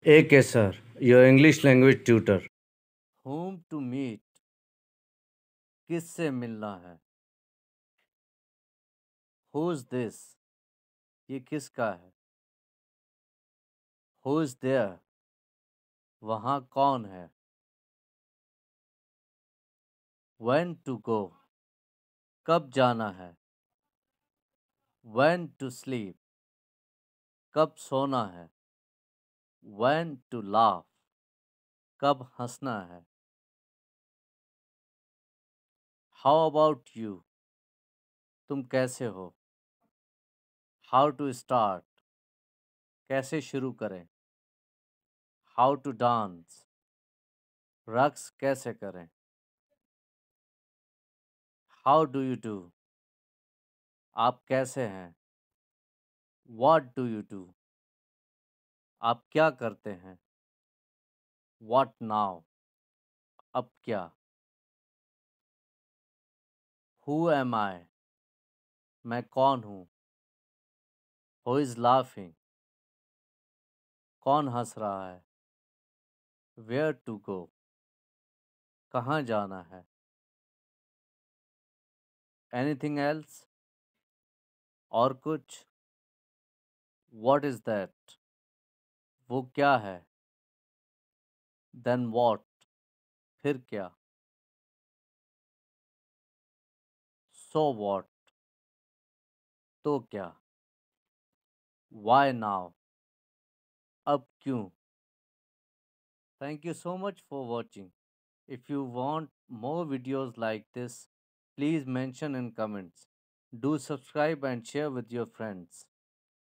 Okay, sir. Your English language tutor. whom to meet, किससे मिलना है, who's this, ये किसका है, who's there, वहाँ कौन है, when to go, कब जाना है, when to sleep, कब सोना है, when to laugh, कब हंसना है, how about you, तुम कैसे हो, how to start, कैसे शुरू करें, how to dance, रक्स कैसे करें, how do you do, आप कैसे हैं, what do you do, आप क्या करते हैं, what now, अब क्या, who am I, मैं कौन हूँ, who is laughing, कौन हंस रहा है, where to go, कहाँ जाना है, anything else, और कुछ, what is that, वो क्या है, then what, फिर क्या, so what, तो क्या, why now, अब क्यों. Thank you so much for watching. If you want more videos like this, please mention in comments. Do subscribe and share with your friends.